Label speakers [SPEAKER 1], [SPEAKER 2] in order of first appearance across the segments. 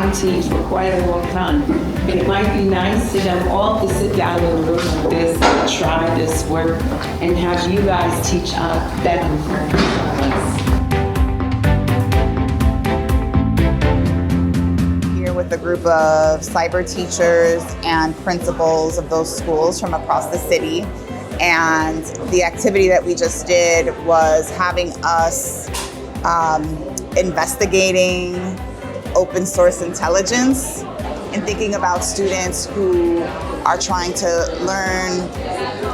[SPEAKER 1] IT for quite a long time. And it might be nice for them all to sit down in a room like this and try this work and have you guys teach them.
[SPEAKER 2] Here with a group of cyber teachers and principals of those schools from across the city. And the activity that we just did was having us investigating open source intelligence and thinking about students who are trying to learn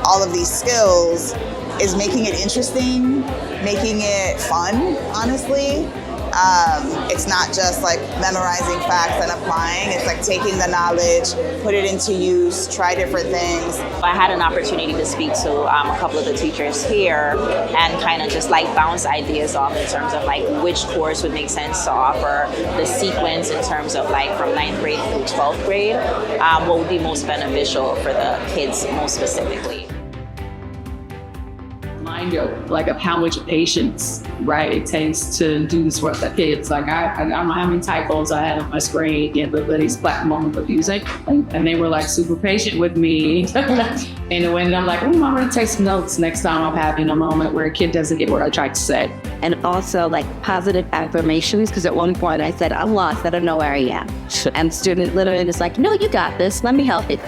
[SPEAKER 2] all of these skills is making it interesting, making it fun, honestly. It's not just like memorizing facts and applying. It's like taking the knowledge, put it into use, try different things.
[SPEAKER 3] I had an opportunity to speak to a couple of the teachers here and kind of just like bounce ideas off in terms of like which course would make sense to offer, the sequence in terms of like from 9th grade through 12th grade, what would be most beneficial for the kids most specifically.
[SPEAKER 4] Like of how much patience, right, it takes to do this work with kids. Like I don't know how many typos I had on my screen, yeah, but these black moments of music, and they were like super patient with me. And when I'm like, I'm gonna take some notes next time I'm having a moment where a kid doesn't get what I tried to say.
[SPEAKER 5] And also like positive affirmations, because at one point I said, I'm lost, I don't know where I am. And student literally was like, no, you got this, let me help you.